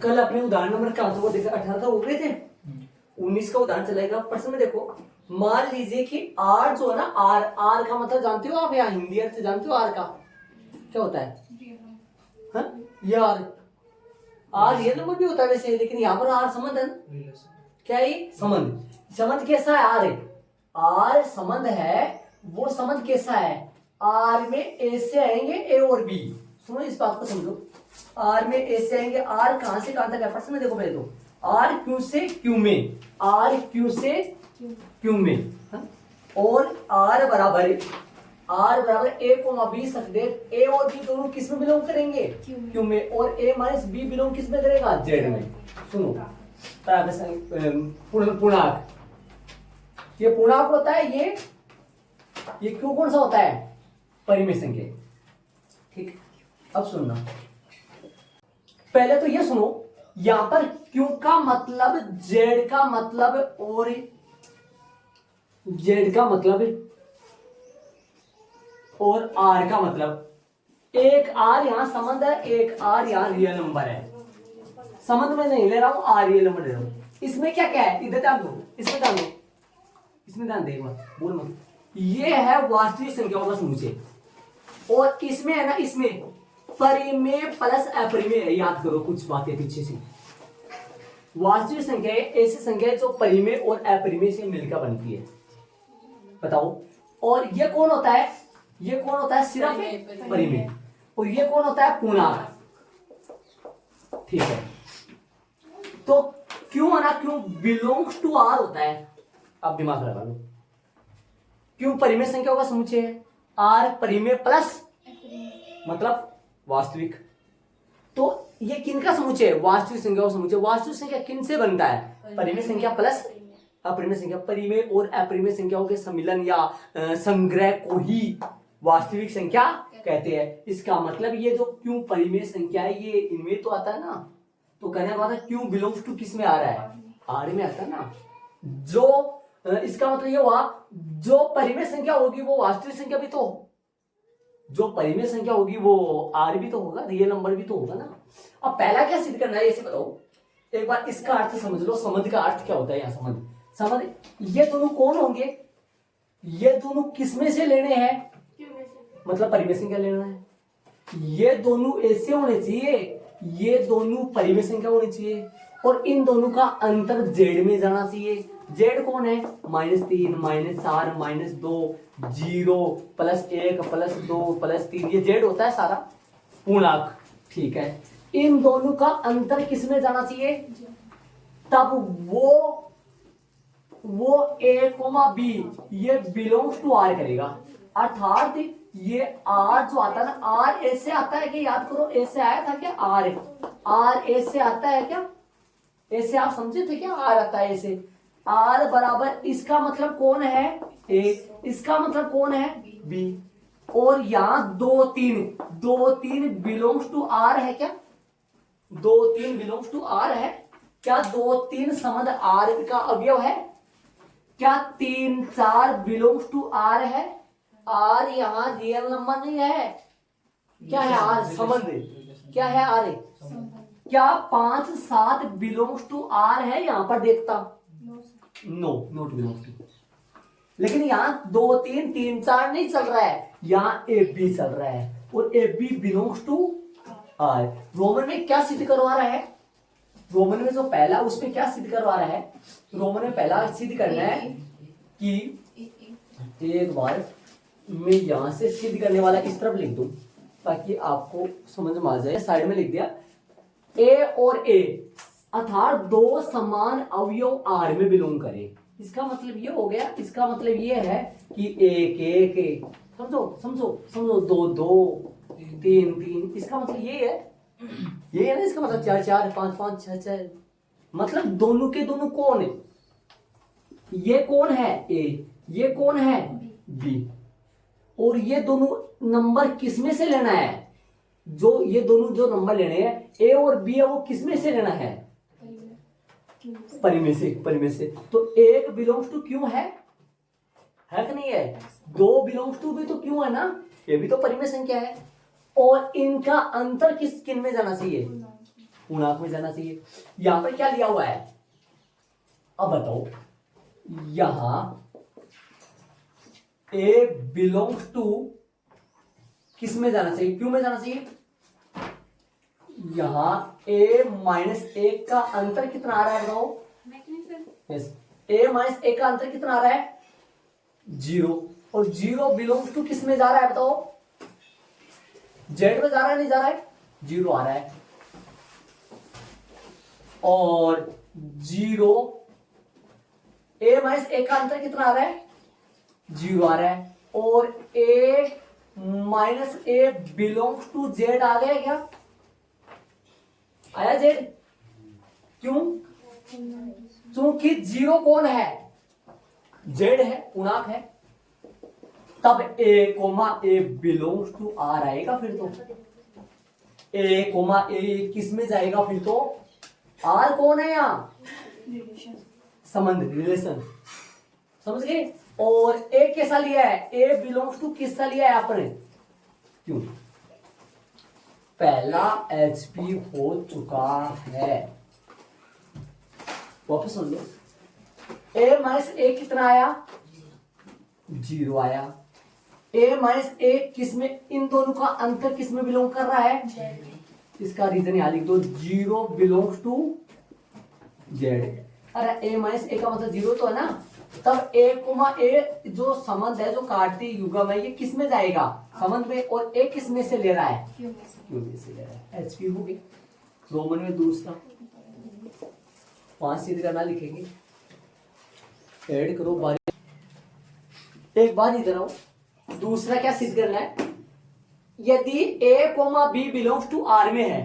कल अपने उदाहरण नंबर क्या था वो देखा, 18 था, हो गए थे। 19 का उदाहरण चलेगा। प्रश्न में देखो, मान लीजिए कि आर जो है ना, आर, आर का मतलब जानते हो आप, यहाँ हिंदी अर्थ जानते हो आर का क्या होता है? हाँ, ये आर, आर रियल नंबर भी होता है वैसे, लेकिन यहाँ पर आर संबंध है ना, क्या है संबंध। संबंध कैसा है? आर है, आर संबंध है। वो संबंध कैसा है? आर में ए से आएंगे ए और बी। सुनो इस बात को समझो, आर में ए से आएंगे, आर कहां से कहां तक है प्रश्न में देखो पहले तो, आर क्यू से क्यू में, आर क्यू से क्यू में, हा? और आर बराबर ए कोमा बी रख दे, ए और बी दोनों किस में बिलोंग करेंगे? क्यू में। और ए माइनस बी बिलोंग किस में करेगा? जेड में। सुनो पूर्णांक, ये पूर्णांक होता है, ये क्यू कौन सा होता है? परिमेय संख्या। ठीक, अब सुनना, पहले तो ये सुनो, यहां पर क्यू का मतलब जेड का मतलब और जेड का मतलब और आर का मतलब। एक आर यहां संबंध है, एक आर यहां रियल नंबर है। संबंध में नहीं ले रहा हूं, आर रियल नंबर ले रहा हूं। इसमें क्या क्या है? इधर ध्यान दो, इसमें ध्यान दो, इसमें ध्यान दे, बोल मत। ये है वास्तविक संख्याओं का समुच्चय, और इसमें है ना, इसमें परिमेय प्लस अपरिमेय है। याद करो कुछ बातें पीछे से। वास्तविक संख्या ऐसी संख्या है जो परिमेय और अपरिमेय से मिलकर बनती है। बताओ, और ये कौन होता है? ये कौन होता है? सिर्फ परिमेय। और ये कौन होता है? पूर्णांक। ठीक है, तो क्यों है ना, क्यों बिलोंग्स टू आर होता है। अब दिमाग लगा लो, क्यों परिमेय संख्याओं का समुच्चय है, आर परिमेय प्लस मतलब वास्तविक। तो ये किन का समुच्चय है? वास्तविक संख्याओं का समुच्चय। वास्तविक संख्या किन से बनता है? परिमेय संख्या प्लस अपरिमेय संख्या। परिमेय और अपरिमेय संख्याओं के सम्मिलन या संग्रह को ही वास्तविक संख्या कहते हैं। इसका मतलब ये जो क्यों परिमेय संख्या है, ये इनमें तो आता है ना, तो कहने वाला क्यों बिलोंग्स टू किस में आ रहा है? आर में आता है ना। जो इसका मतलब ये हुआ, जो परिमेय संख्या होगी वो वास्तविक संख्या भी तो, जो परिमेय संख्या होगी वो आर भी तो होगा, रियल नंबर भी तो होगा ना। अब पहला क्या सिद्ध करना है, ऐसे बताओ एक बार। इसका अर्थ समझ लो, संबंध का अर्थ क्या होता है। यहाँ संबंध, ये दोनों कौन होंगे? ये दोनों किस में से लेने हैं? मतलब परिमेय संख्या लेना है। ये दोनों ऐसे होने चाहिए, ये दोनों परिमेय संख्या होनी चाहिए, और इन दोनों का अंतर जेड में जाना चाहिए। जेड कौन है? -3, -4, -2, 0, +1, +2, +3, ये जेड होता है सारा पूर्णांक। ठीक है, इन दोनों का अंतर किस में जाना चाहिए? तब वो ए कोमा बी ये बिलोंग्स टू आर करेगा। अर्थात ये आर जो आता है ना, आर ए से आता है कि, याद करो ए से आया था क्या? आर ए से आता है क्या? ए से आप समझे थे क्या? आर आता है ए से। आर बराबर, इसका मतलब कौन है? ए, इसका मतलब कौन है? बी। और यहां 2, 3 बिलोंग्स टू आर है क्या? 2, 3 बिलोंग्स टू आर है क्या? 2, 3 संबंध आर का अवयव है क्या? 3, 4 बिलोंग्स टू आर है। आर यहां रियल नंबर नहीं है, क्या है? आर संबंध। क्या है? आर है। क्या 5, 7 बिलोंग्स टू आर है? यहां पर देखता, नो, नॉट बिलोंग्स टू। लेकिन यहाँ 2, 3, 3, 4 नहीं चल रहा है, यहाँ ए बी चल रहा है, और A B belongs to R. Roman में क्या सिद्ध करवा रहा है? रोमन में जो पहला, उसमें क्या सिद्ध करवा रहा है? रोमन में पहला सिद्ध करना है कि, एक बार मैं यहां से सिद्ध करने वाला इस तरफ लिख दूं ताकि आपको समझ में आ जाए। साइड में लिख दिया, ए और ए अर्थात 2 समान अवयव आर में बिलोंग करे। इसका मतलब ये हो गया, इसका मतलब ये है कि 1, 1, समझो 2, 2, 3, 3, इसका मतलब ये है ना। इसका मतलब 4, 4, 5, 5, 6, 6, मतलब दोनों के दोनों कौन है? ये कौन है? ए, ये कौन है? बी। और ये दोनों नंबर किस में से लेना है? ये दोनों जो नंबर लेने हैं, ए और बी है, वो किस में से लेना है? परिमेय से। तो एक बिलोंग्स टू क्यों है कि नहीं है? 2 बिलोंग्स टू भी तो क्यों है ना, ये भी तो परिमेय संख्या है। और इनका अंतर किन में जाना चाहिए? पूर्णांक में जाना चाहिए। यहां पर क्या लिया हुआ है, अब बताओ, यहां ए बिलोंग्स टू किस में जाना चाहिए, क्यों में जाना चाहिए। यहां ए माइनस एक का अंतर कितना आ रहा है बताओ। यस, ए माइनस एक का अंतर कितना आ रहा है, 0, और 0 बिलोंग्स टू किस में जा रहा है बताओ, जेड में जा रहा है, नहीं जा रहा है, 0 आ रहा है। और 0 ए माइनस एक का अंतर कितना आ रहा है, 0 आ रहा है। और A minus A belongs to Z आ गया क्या, आया जेड, क्यों, क्योंकि 0 कौन है, जेड है, पूर्णांक है, तब A comma A belongs to R आएगा। फिर तो ए कोमा ए किस में जाएगा, फिर तो आर कौन है यहां, संबंध, रिलेशन, समझ गए। और ए कैसा लिया है, ए बिलोंग्स टू किसका लिया है आपने, क्यों, पहला एचपी हो चुका है। वापस सुन लो, ए माइनस ए कितना आया, 0 आया। ए माइनस ए किस में, इन दोनों का अंतर किस में बिलोंग कर रहा है, इसका रीजन यहां लिख दो, 0 बिलोंग्स टू जेड। अरे ए माइनस ए का मतलब 0 तो है ना, तब ए कोमा ए जो संबंध है, जो कार्तीय युग्म है, ये किस में जाएगा, संबंध में, और ए किस में से ले रहा है, क्यों में से ले रहा है, एचपी हो गया। रोमन में दूसरा 5 सिद्ध करना लिखेंगे, ऐड करो बारी, एक बार इधर आओ, दूसरा क्या सिद्ध करना है, यदि A comma B belongs to R में है,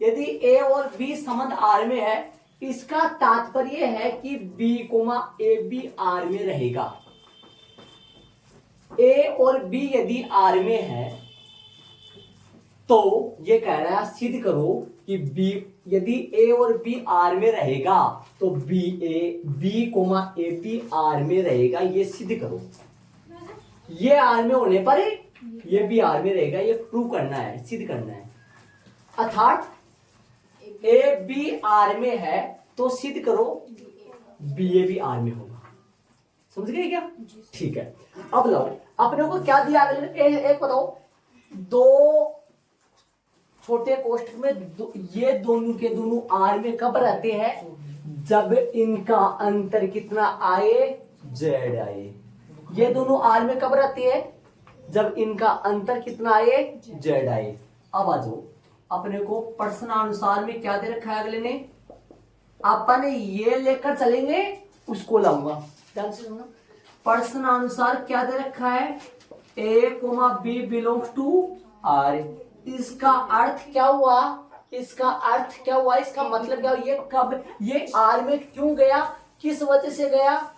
यदि ए और बी संबंध आर में है, इसका तात्पर्य है कि B comma A B R में रहेगा। ए और बी यदि आर में है तो ये कह रहा है सिद्ध करो कि बी, यदि ए और बी आर में रहेगा तो B comma A B R में रहेगा, ये सिद्ध करो। ये आर में होने पर ये भी आर में रहेगा, ये प्रूव करना है, सिद्ध करना है। अर्थात ए बी आर में है तो सिद्ध करो बी ए भी आर में होगा। समझ गए क्या, ठीक है। अब लो, अपने को क्या दिया, एक बताओ, दो छोटे कोष्ठक में ये दोनों के दोनों आर में कब रहते हैं, जब इनका अंतर कितना आए, जेड आए। ये दोनों आर में कब रहते हैं, जब इनका अंतर कितना आए, जेड आए। अब आ जाओ, अपने को प्रश्नानुसार में क्या दे रखा है अगले ने, अपन ये लेकर चलेंगे, उसको लाऊंगा, ध्यान से सुनना। प्रश्नानुसार क्या दे रखा है, A comma B belongs to R. इसका अर्थ क्या हुआ, इसका अर्थ क्या हुआ, इसका मतलब क्या हुआ, ये कब, ये आर में क्यों गया, किस वजह से गया,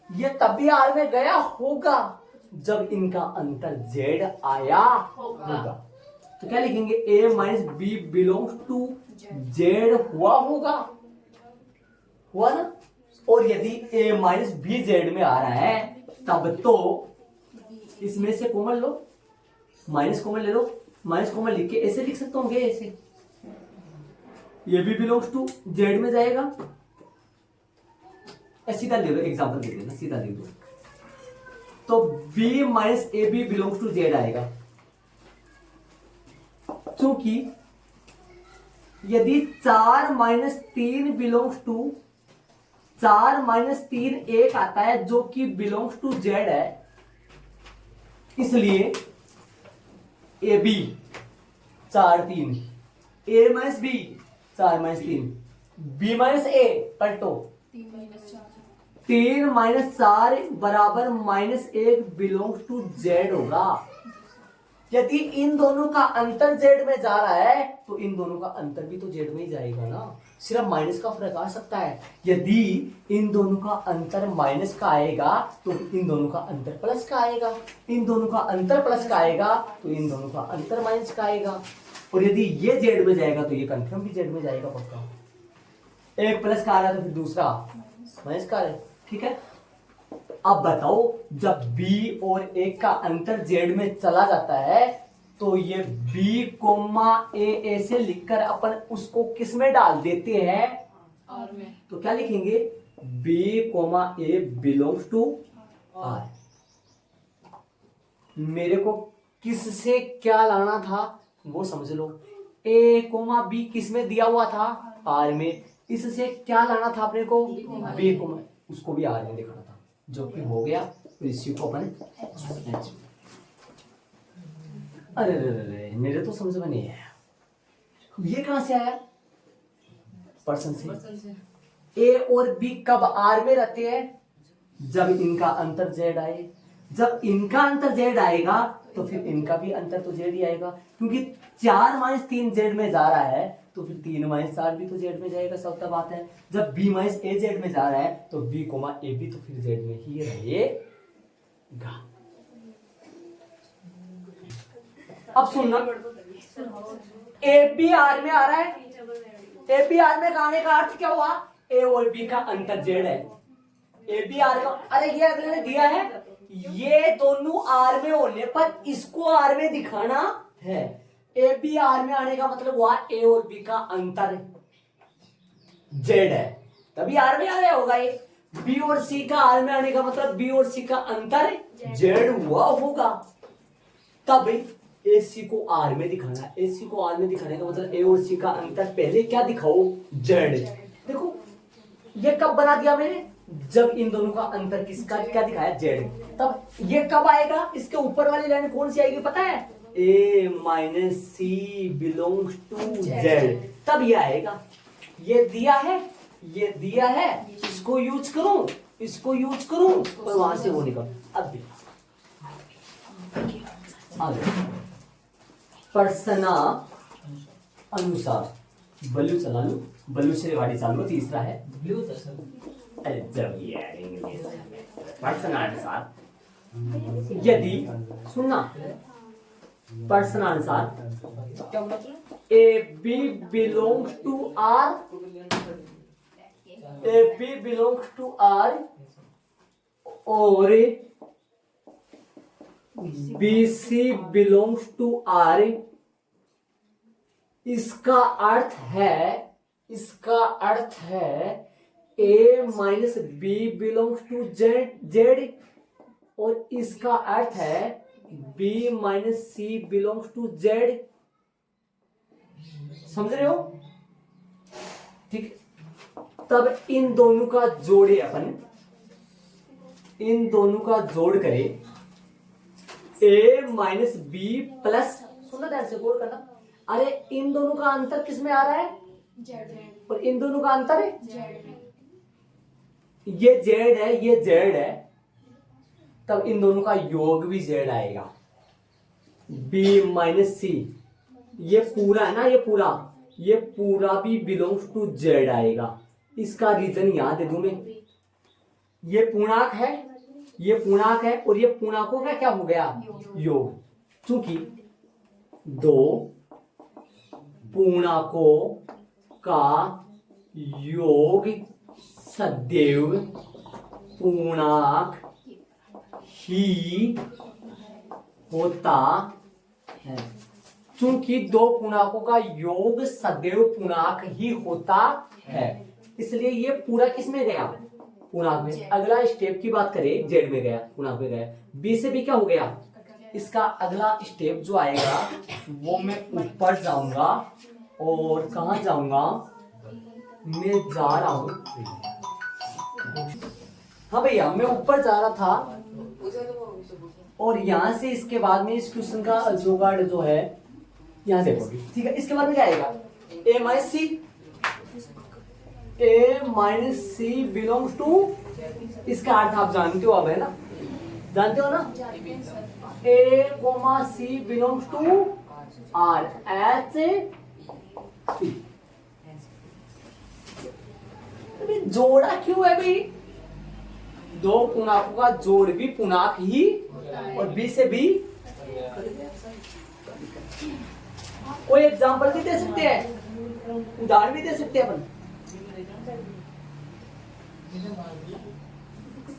ये तभी आर में गया होगा जब इनका अंतर जेड आया होगा। तो क्या लिखेंगे, A minus B belongs to Z हुआ होगा, हुआ ना। और यदि ए माइनस बी जेड में आ रहा है तब तो इसमें से कॉमन लो, माइनस कॉमन ले लो, माइनस कॉमन लिख के ऐसे लिख सकते होंगे, ऐसे ये भी बिलोंग्स टू जेड में जाएगा, सीधा ले लो, एग्जांपल दे देना, सीधा ले लो। तो B minus A B belongs to Z आएगा, क्योंकि यदि 4 माइनस 3 बिलोंग्स टू, 4 माइनस 3 एक आता है जो कि बिलोंग्स टू जेड है, इसलिए A B 4 3, A minus B 4 minus 3, B minus A पलटो 3 माइनस 4 बराबर माइनस 1 बिलोंग्स टू जेड होगा। यदि इन दोनों का अंतर जेड में जा रहा है तो इन दोनों का अंतर भी तो जेड में ही जाएगा ना, सिर्फ माइनस का फर्क आ सकता है। यदि इन दोनों का अंतर माइनस का आएगा तो इन दोनों का अंतर प्लस का आएगा, इन दोनों का अंतर प्लस का आएगा तो इन दोनों का अंतर माइनस का आएगा। और यदि ये जेड में जाएगा तो ये कंफर्म भी जेड में जाएगा पक्का। एक प्लस का आ रहा है तो फिर दूसरा माइनस का है, ठीक है। अब बताओ, जब बी और ए का अंतर जेड में चला जाता है तो ये बी कोमा ए ऐसे लिखकर अपन उसको किस में डाल देते हैं, आर में। तो क्या लिखेंगे, B comma A belongs to R. मेरे को किससे क्या लाना था वो समझ लो, ए कोमा बी किस में दिया हुआ था, आर में। इससे क्या लाना था अपने को, बी कोमा, उसको भी आर में दिखाना था, जो कि हो गया। तो इसी को अपन H। अरे अरे मेरे तो समझ में नहीं आया, ये कहां से आया, पर्सन से। ए और बी कब आर में रहते हैं, जब इनका अंतर जेड आए। जब इनका अंतर जेड आएगा तो फिर इनका भी अंतर तो जेड ही आएगा, क्योंकि 4-3 जेड में जा रहा है तो फिर 3-4 भी तो जेड में जाएगा, सब तब बात है। जब बी माइनस ए जेड में जा रहा है तो बी कोमा ए भी तो फिर जेड में ही रहेगा। अब सुनना, ए बी आर में आ रहा है, ए बी आर में आने का अर्थ क्या हुआ, ए और बी का अंतर जेड है। ए बी आर का, अरे ये अगले ने दिया है, ये दोनों आर में होने पर इसको आर में दिखाना है। ए बी आर में आने का मतलब हुआ ए और बी का अंतर जेड है, तभी आर में आ गया होगा। ये बी और सी का आर में आने का मतलब बी और सी का अंतर जेड हुआ होगा, तब ए सी को आर में दिखाना है। ए सी को आर में दिखाने का मतलब ए और सी का अंतर पहले क्या दिखाओ, जेड। देखो ये कब बना दिया मैंने, जब इन दोनों का अंतर किसका क्या दिखाया, जेड। तब ये कब आएगा, इसके ऊपर वाली लाइन कौन सी आएगी पता है, A minus C belongs to Z, तब ये आएगा। ये दिया है, ये दिया है, इसको यूज करूं, इसको यूज करूं, और वहां से वो निकल। अब देखो पर्सना अनुसार बल्लू चला लो, बल्लू से गाड़ी चालू। तीसरा है अरे जब ये इंग्लिश पर्सना अनुसार, यदि सुनना, पर्सना अनुसार क्या मतलब, A B belongs to R, A B belongs to R और B C belongs to R, इसका अर्थ है, इसका अर्थ है A minus B belongs to Z, और इसका अर्थ है B minus C belongs to Z. समझ रहे हो, ठीक। तब इन दोनों का जोड़े अपन, इन दोनों का जोड़ करें, ए माइनस बी प्लस, सुनना ध्यान से गौर करना। अरे इन दोनों का अंतर किस में आ रहा है, जेड, और इन दोनों का अंतर है जेड में। ये जेड है, ये जेड है, तब इन दोनों का योग भी जेड आएगा, बी माइनस सी। ये पूरा है ना, ये पूरा भी बिलोंग्स टू जेड आएगा। इसका रीजन यहां दे दूं मैं, ये पूर्णांक है, ये पूर्णांक है, और ये पूर्णांकों का क्या हो गया, योग। चूंकि दो पूर्णांकों का योग सदैव पूर्णांक ही होता है। चूंकि दो पूर्णांकों का योग सदैव पूर्णांक ही होता है, इसलिए ये पूरा किस में गया, पूर्णांक में। अगला स्टेप की बात करें, जेड में गया, पूर्णांक में गया। बी से बी क्या हो गया, इसका अगला स्टेप जो आएगा वो मैं ऊपर जाऊंगा, और कहां जाऊंगा, मैं जा रहा हूं, हाँ भैया मैं ऊपर जा रहा था, और यहां से इसके बाद में इस क्वेश्चन का जुगाड़ जो है यहां देखोगे, ठीक है। इसके बाद में क्या आएगा, A minus C, A minus C belongs to, इसका अर्थ आप जानते हो अब, है ना, जानते हो ना, A comma C belongs to R, H C. जोड़ा क्यों है भाई, दो पूर्णांकों का जोड़ भी पूर्णांक ही, और बी से बी। कोई एग्जांपल भी दे सकते हैं, उदाहरण भी दे सकते हैं अपन,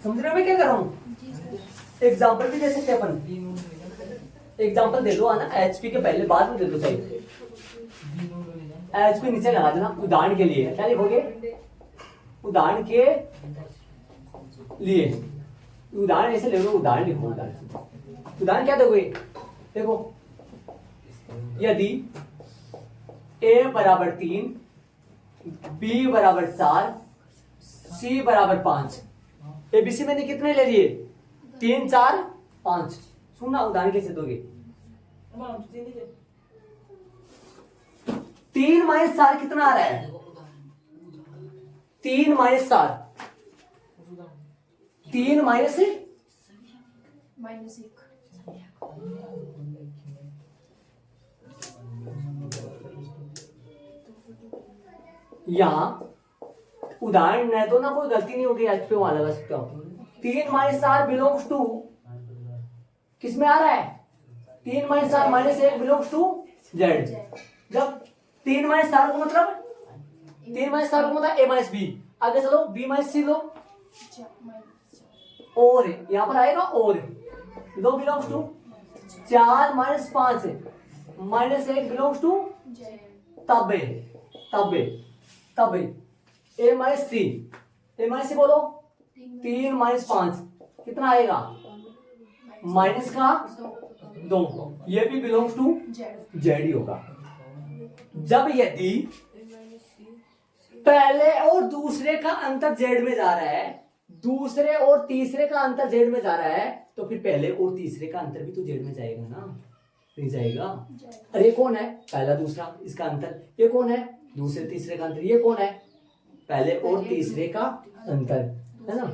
समझ रहे हो मैं क्या कर रहा हूं, एग्जांपल भी दे सकते हैं अपन। एग्जांपल दे दो, है ना, एचपी के पहले बाद में दे दो सही। एचपी नीचे लगा देना उदाहरण के लिए। क्या लिखोगे? उदाहरण के लिए। उदाहरण ऐसे ले लो, उदाहरण लिखो। उदाहरण क्या दोगे? देखो, यदि a बराबर 3, b बराबर 4, c बराबर 5, एबीसी मैंने कितने ले लिए? 3 4 5। सुनना, उदाहरण कैसे दोगे? 3 माइनस 4 कितना आ रहा है? 3 माइनस 4, 3 माइनस -1। यहाँ उदाहरण है तो ना, कोई गलती नहीं होगी, एच पे वहां लगा सकते हो। 3 माइनस 4 बिलोंग्स टू किस में आ रहा है? 3 माइनस 4 -1 बिलोंग्स टू जेड। जब 3 माइनस 4 को मतलब, 3 माइनस 4 को मतलब ए माइनस बी। आगे चलो, बी माइनस सी लो, और यहाँ पर आएगा और 2 belongs to 4 minus 5 -1 belongs to तब A minus C. A minus सी बोलो, 3 माइनस 5 कितना आएगा? माइनस का 2। ये भी बिलोंग्स टू जेड ही होगा। जब यदि पहले और दूसरे का अंतर जेड में जा रहा है, दूसरे और तीसरे का अंतर जेड में जा रहा है, तो फिर पहले और तीसरे का अंतर भी तो जेड में जाएगा ना? नहीं जाएगा। अरे कौन है? पहला दूसरा, इसका अंतर। ये कौन है? दूसरे तीसरे का अंतर। ये कौन है? पहले और तीसरे का अंतर, है ना?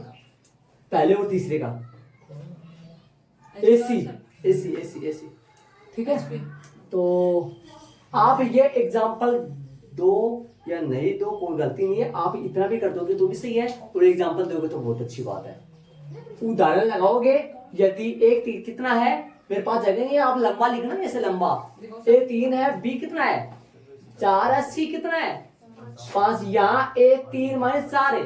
पहले और तीसरे का एसी एसी एसी एसी। ठीक है, तो आप ये एग्जांपल दो या नहीं दो, कोई गलती नहीं है। आप इतना भी कर दोगे तो भी सही है, और एग्जांपल दोगे तो बहुत अच्छी बात है। उदाहरण लगाओगे, यदि एक तीर कितना है मेरे पास जगह नहीं है, आप लंबा लिखना, ऐसे लंबा। ए 3 है, बी कितना है 4 है, सी कितना है 5। यहाँ ए 3 माइनस 4 है,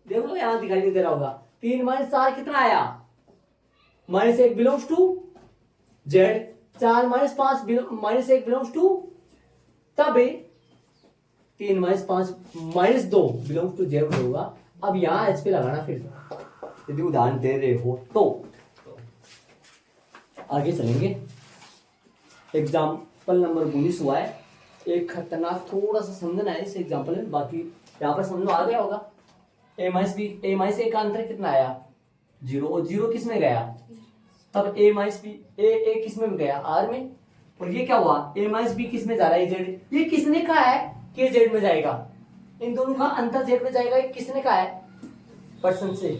देख लो यहाँ दिखाई नहीं दे रहा होगा। 3 माइनस 4 कितना आया? -1 belongs to Z. 4 minus 5 -1 belongs to तब 3 माइनस 5 -2 बिलोंग्स टू जेड होगा। अब यहाँ एच पे लगाना फिर, यदि उदाहरण दे रहे हो तो। आगे चलेंगे, एग्जाम्पल नंबर 19 हुआ है। एक खतरनाक, थोड़ा सा समझना है इस एग्जाम्पल में, बाकी यहाँ पर समझ में आ गया होगा। ए माइनस बी, ए माइनस ए का अंतर कितना आया? 0, और 0 किस में गया? तब ए माइनस बी, ए किस में गया? आर में। और ये क्या हुआ? ए माइनस बी किस में जा रहा है? जेड। ये किसने कहा है कि जेड में जाएगा? इन दोनों का अंतर जेड में जाएगा, ये किसने कहा है? पर्सन से।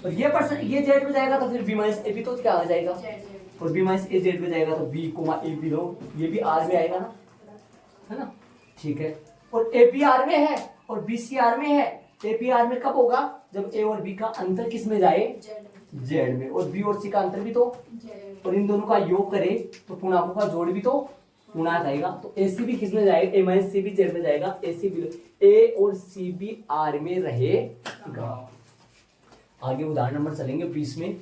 और ये पर्सन ये जेड में जाएगा, तो फिर बी माइनस ए बी तो क्या आ जाएगा? और बी माइनस ए जेड में जाएगा, तो बी कोमा ए बी लो, ये भी आर में आएगा ना, है ना? ठीक है, और ए बी आर में है और बी सी आर में है। ए बी आर में कब होगा? जब ए और बी का अंतर किस में जाए? जेड में। और बी और सी का अंतर भी तो, और इन दोनों का योग करे तो पूर्णांकों का जोड़ भी तो पूर्णांक आएगा। तो ए सी भी किस में जाएगा? ए माइनस सी भी जेड में जाएगा। ए सी भी, ए और सी भी आर में रहेगा। आगे उदाहरण नंबर चलेंगे 20 में,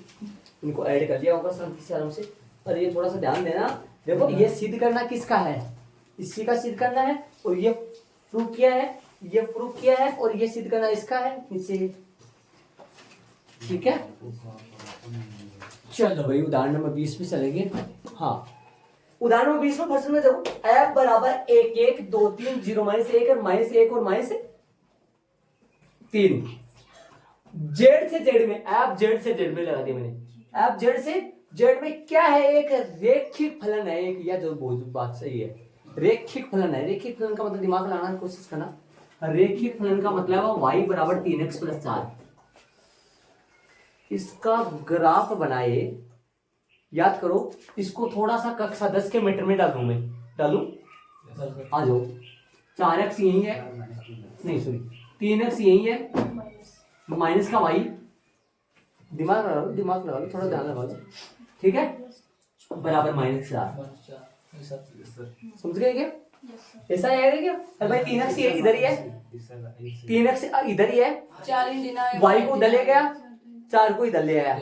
इनको ऐड कर लिया होगा सर किसी आराम से। पर ये थोड़ा सा ध्यान देना, देखो ये सिद्ध करना किसका है? इसी का सिद्ध करना है, और ये प्रूव किया है, ये प्रूव किया है, और ये सिद्ध करना इसका है नीचे। ठीक है, चलो भाई उदाहरण नंबर 20 में चलेंगे। हाँ, उदाहरण नंबर 20 में फर्स्ट में देखो, f बराबर 1 1 2 3 0 -1 और -1 और -3। जेड से जेड में, एफ जेड से जेड में लगा दिया मैंने। एफ जेड से जेड में क्या है? एक रेखिक फलन है एक, या जो बात सही है, रेखिक फलन है। रेखिक फलन का मतलब दिमाग लगाने की कोशिश करना। रेखिक फलन का मतलब है y बराबर 3x + 4। इसका ग्राफ बनाए, याद करो, इसको थोड़ा सा कक्षा 10 के मीटर में डालू मैं, डालू आ जाओ। 4x यही है, नहीं सॉरी 3x यही है, माइनस का y, दिमाग लगा लो, थोड़ा ध्यान लगाओ, ठीक है, बराबर -4। समझ गए क्या? ऐसा आएगा क्या? अरे भाई 3x इधर ही है, 3x इधर ही है, 4 इन देना है, y को इधर ले गया, 4 को इधर ले आया,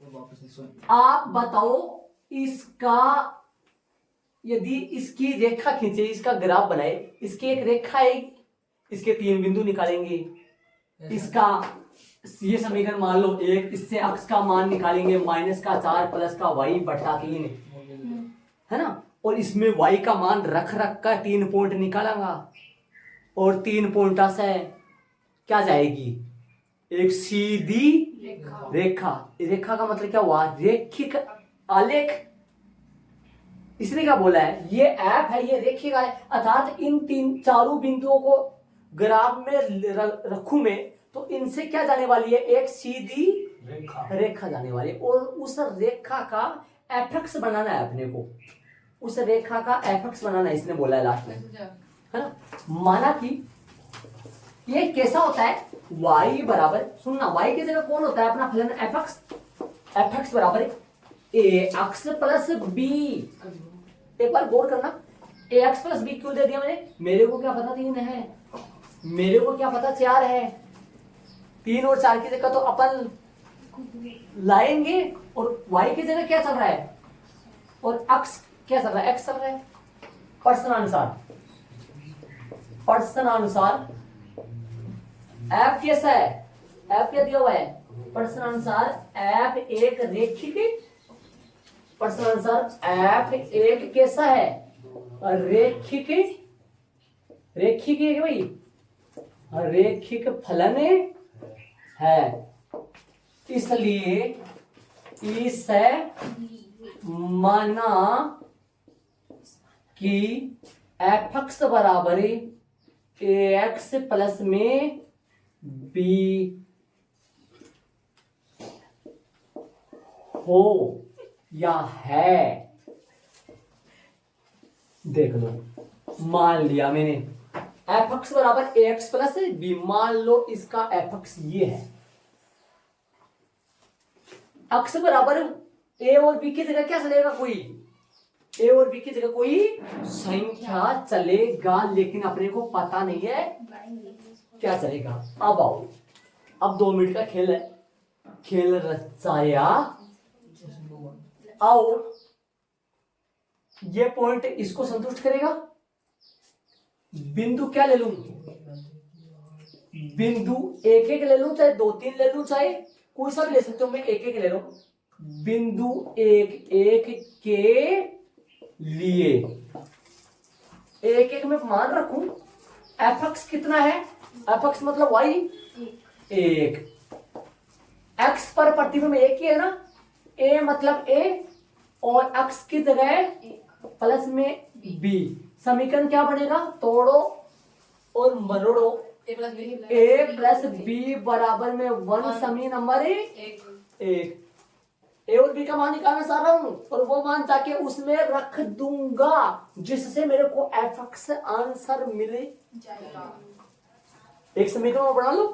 आप बताओ इसका, यदि इसकी रेखा खींचे, इसका ग्राफ बनाए, इसकी एक रेखा है, इसके 3 बिंदु निकालेंगे, इसका ये समीकरण मान लो एक, इससे अक्स का मान निकालेंगे -4 प्लस का y बटा 3, है ना, और इसमें y का मान रख कर 3 पॉइंट निकालेंगा, और 3 पॉइंटा से क्या जाएगी, एक सीधी रेखा। रेखा का मतलब क्या हुआ, रेखिक आलेख। इसने क्या बोला है, ये ऐप है, ये रेखिक है, अर्थात इन चारों बिंदुओं को ग्राफ में रखूं मैं तो इनसे क्या जाने वाली है, एक सीधी रेखा जाने वाली है, और उस रेखा का एपेक्स बनाना है अपने को, उस रेखा का एपेक्स बनाना है, इसने बोला है लास्ट में, है ना। माना कि ये कैसा होता है, y बराबर, सुनना, y की जगह कौन होता है अपना फलन एपेक्स, एपेक्स बराबर ए एक्स प्लस बी। एक बार गौर करना, ए एक्स प्लस बी क्यों दे दिया मैंने, मेरे को क्या पता 3 है, मेरे को क्या पता 4 है, 3 और 4 की जगह तो अपन लाएंगे, और y की जगह क्या चल रहा है, और x क्या चल रहा है, x चल रहा है। प्रश्नानुसार ऐप कैसा है, ऐप क्या दिया हुआ है, प्रश्नानुसार ऐप एक रेखिक, प्रश्नानुसार ऐप एक कैसा है, रेखिक, रेखिक है भाई, रेखिक फलन है, इसलिए इसे माना कि एफ बराबर एक्स प्लस में बी हो या है। देख लो, मान लिया मैंने एफ एक्स बराबर ए एक्स प्लस बी, मान लो इसका एफ एक्स ये है, एक्स बराबर ए और बी की जगह क्या चलेगा, कोई ए और बी की जगह कोई संख्या चलेगा, लेकिन अपने को पता नहीं है क्या चलेगा। अब आओ, अब 2 मिनट का खेल है, खेल रचाया। आओ, ये पॉइंट इसको संतुष्ट करेगा, बिंदु क्या ले लूं, बिंदु एक एक ले लूं, चाहे 2-3 ले लूं, चाहे कोई सा भी ले सकते हो, मैं एक एक ले लूं। बिंदु एक एक के लिए एक एक में मान रखूं, एफ एक्स कितना है, एफ एक्स मतलब वाई एक, एक्स पर प्रतिबिंब एक ही है ना, ए मतलब ए, और एक्स की जगह प्लस में बी। समीकरण क्या बनेगा, तोड़ो और मरोड़ो, ए प्लस बी बराबर में 1, समी नंबर एक। ए और बी का मान निकालना चाह रहा हूं, और वो मान जाके उसमें रख दूंगा, जिससे मेरे को एफ एक्स आंसर मिले जाएगा। एक समीकरण बना लो,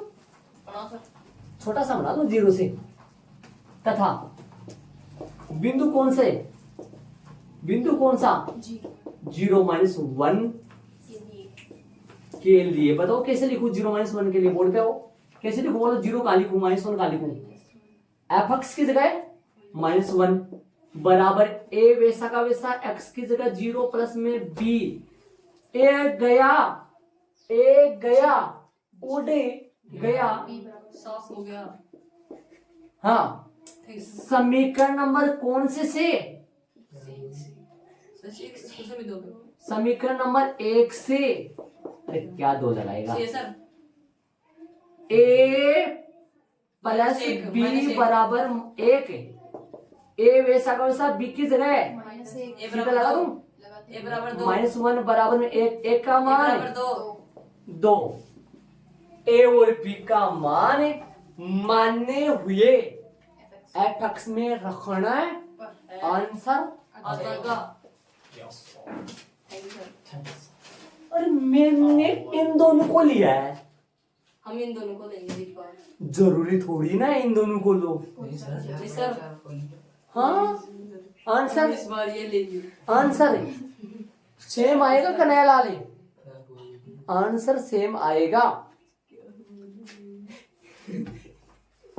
छोटा सा बना लो 0 से, तथा बिंदु कौन से, बिंदु कौन सा, 0 - 1 के लिए। बताओ कैसे लिखूं 0 - 1 के लिए, बोर्ड पे आओ, कैसे लिखूं, बोलो 0 का लिखूं, -1 का लिखूं, एफ एक्स की जगह -1 बराबर ए वैसा का वैसा, एक्स की जगह 0 प्लस में बी, ए गया उड़ गया, साफ हो गया। हाँ, समीकरण नंबर कौन से समीकरण नंबर 1 से, अरे क्या 2 लगाएगा, ए प्लस बी बराबर 1, ए वैसा का वैसा, बी की जगह सीधा लगा दूं, -1 बराबर में 1 का मान 2, ए और बी का मान माने हुए एफ एक्स में रखना है, आंसर आ जाएगा। अरे मैंने इन दोनों को लिया है, हम इन दोनों को लेंगे एक बार, जरूरी थोड़ी ना इन दोनों को लो। सर हाँ, आंसर इस बार ये लेंगे, आंसर सेम आएगा, कन्हैया लाल, आंसर सेम आएगा।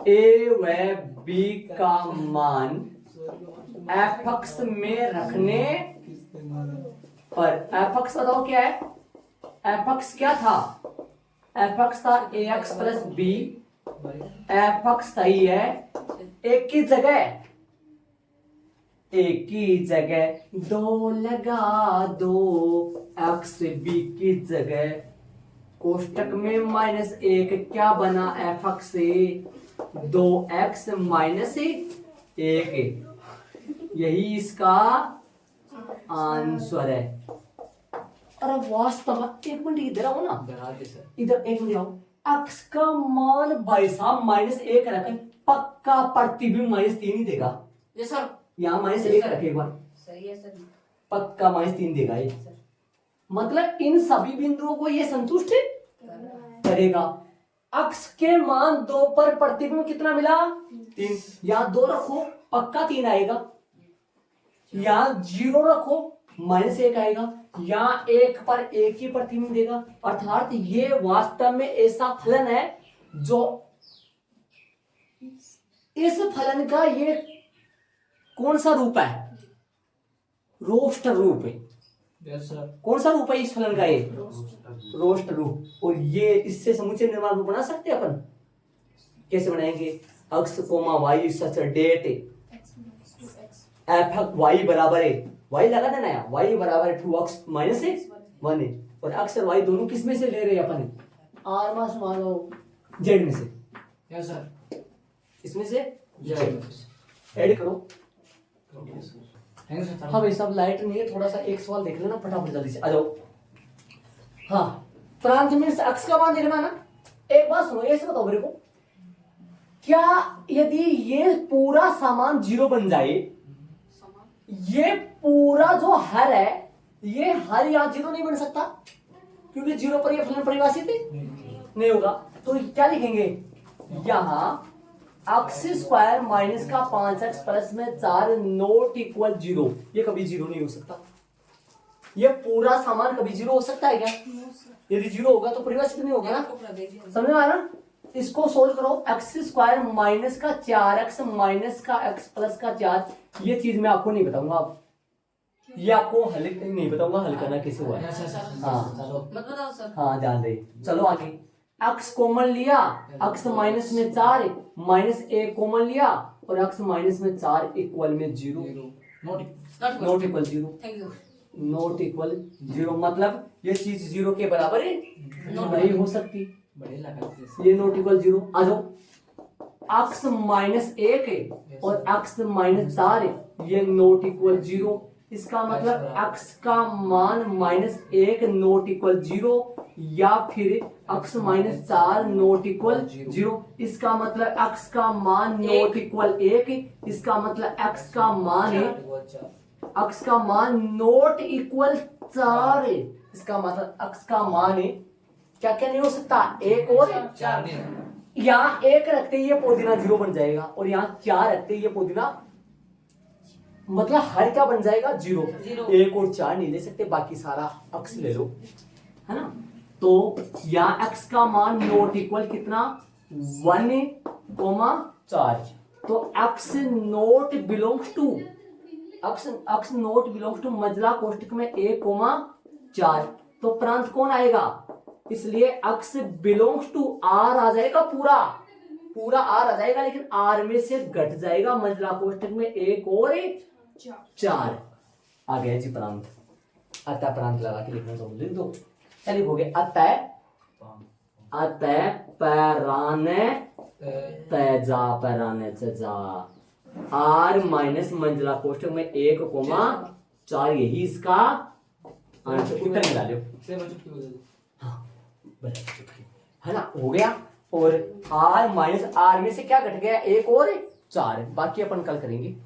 ए व बी का मान एफ एक्स में रखने पर, एफ एक्स बताओ क्या है, एफ एक्स क्या था, एफ एक्स था A X plus B, F X सही है, एक की जगह दो लगा दो, एक्स बी की जगह कोष्टक में माइनस एक क्या बना एफ एक्स से, 2x माइनस एक, यही इसका आंसर है। अरे वास्तव में एक मिनट इधर आओ ना, इधर एक मिनट आओ, एक्स का मान भाई साहब माइनस एक रखें, पक्का प्रतिबिंब माइनस 3 ही देगा। जी सर। यहाँ माइनस एक रखे एक बार, सही है सर। पक्का माइनस 3 देगा ये, मतलब इन सभी बिंदुओं को ये संतुष्ट करेगा। अक्ष के मान 2 पर प्रतिबिंब कितना मिला, 3, यहाँ 2 रखो पक्का 3 आएगा, यहाँ 0 रखो माइनस 1 आएगा, यहाँ 1 पर 1 ही प्रतिबिंब देगा। अर्थात ये वास्तव में ऐसा फलन है जो, इस फलन का ये कौन सा रूप है, रोस्टर रूप है। कौन सा रूप है इस फलन का, ये रोस्टर रूप। और ये इससे समुच्चय निर्माण रूप बना सकते हैं अपन, कैसे बनाएंगे, अक्स कोमा वाई सच डेट एफ वाई बराबर है, वाई लगा देना है, वाई बराबर है 2x माइनस 1 है, और अक्स और वाई दोनों किस में से ले रहे हैं अपन, आर मास मानो जेड में से, यस सर, इसमें से ऐड करो। हाँ भाई साहब लाइट नहीं है, थोड़ा सा एक सवाल देख लेना फटाफट जल्दी से आ जाओ। हाँ प्रांत में अक्स का मान देखना ना, एक बात सुनो, ऐसे बताओ मेरे को, क्या यदि ये पूरा सामान 0 बन जाए, ये पूरा जो हर है, ये हर यहाँ 0 नहीं बन सकता, क्योंकि 0 पर ये फलन परिभाषित नहीं होगा, तो क्या लिखेंगे यहाँ एक्स स्क्वायर माइनस का 5x प्लस में 4 नॉट इक्वल 0, ये कभी 0 नहीं हो सकता। ये पूरा सामान कभी 0 हो सकता है क्या, यदि 0 होगा तो परिभाषित नहीं होगा ना, समझ में आया ना। इसको सोल्व करो, एक्स स्क्वायर माइनस का 4x माइनस का x प्लस का 4, ये चीज मैं आपको नहीं बताऊंगा, आप ये आपको हल नहीं बताऊंगा, हल करना कैसे हुआ है। हाँ मत बताओ सर। हाँ ध्यान दे, चलो आगे। एक्स कॉमन लिया, एक्स माइनस में 4 माइनस 1 कॉमन लिया, और एक्स माइनस में 4 इक्वल में 0, not equal 0, thank you. Not equal 0 मतलब ये चीज 0 के बराबर है नहीं हो सकती, ये नॉट इक्वल 0। आ जाओ, एक्स माइनस 1 है और एक्स माइनस 4 है, ये नॉट इक्वल 0, इसका मतलब x का मान -1 नॉट इक्वल 0, या फिर x माइनस 4 नॉट इक्वल 0, इसका मतलब x का मान नॉट इक्वल 1, इसका मतलब x का मान है, x का मान नॉट इक्वल 4 है, इसका मतलब x का मान है क्या क्या नहीं हो सकता, 1 और 4, यहाँ 1 रखते ही ये पोदीना 0 बन जाएगा, और यहाँ 4 रखते ही ये पोदीना मतलब हर क्या बन जाएगा 0, 1 और 4 नहीं ले सकते, बाकी सारा x ले लो, है ना। तो यहाँ x का मान नॉट इक्वल कितना 1,4, तो x not belongs to x not belongs to मजला कोष्टक में 1,4, तो प्रांत कौन आएगा, इसलिए x बिलोंग्स टू r आ जाएगा, पूरा r आ जाएगा, लेकिन r में से घट जाएगा मजला कोष्टक में 1 और 4 आ गया जी प्रांत। अतः प्रांत लगा के लिखना, तो लिख दो, क्या लिखोगे, अतः पैराने तैजा पैराने जा, r माइनस मंजिला कोष्टक में 1,4, यही इसका आंसर, उत्तर निकाल लो। हाँ है ना, हो गया। और r माइनस r में से क्या घट गया, 1 और 4, बाकी अपन कल करेंगे।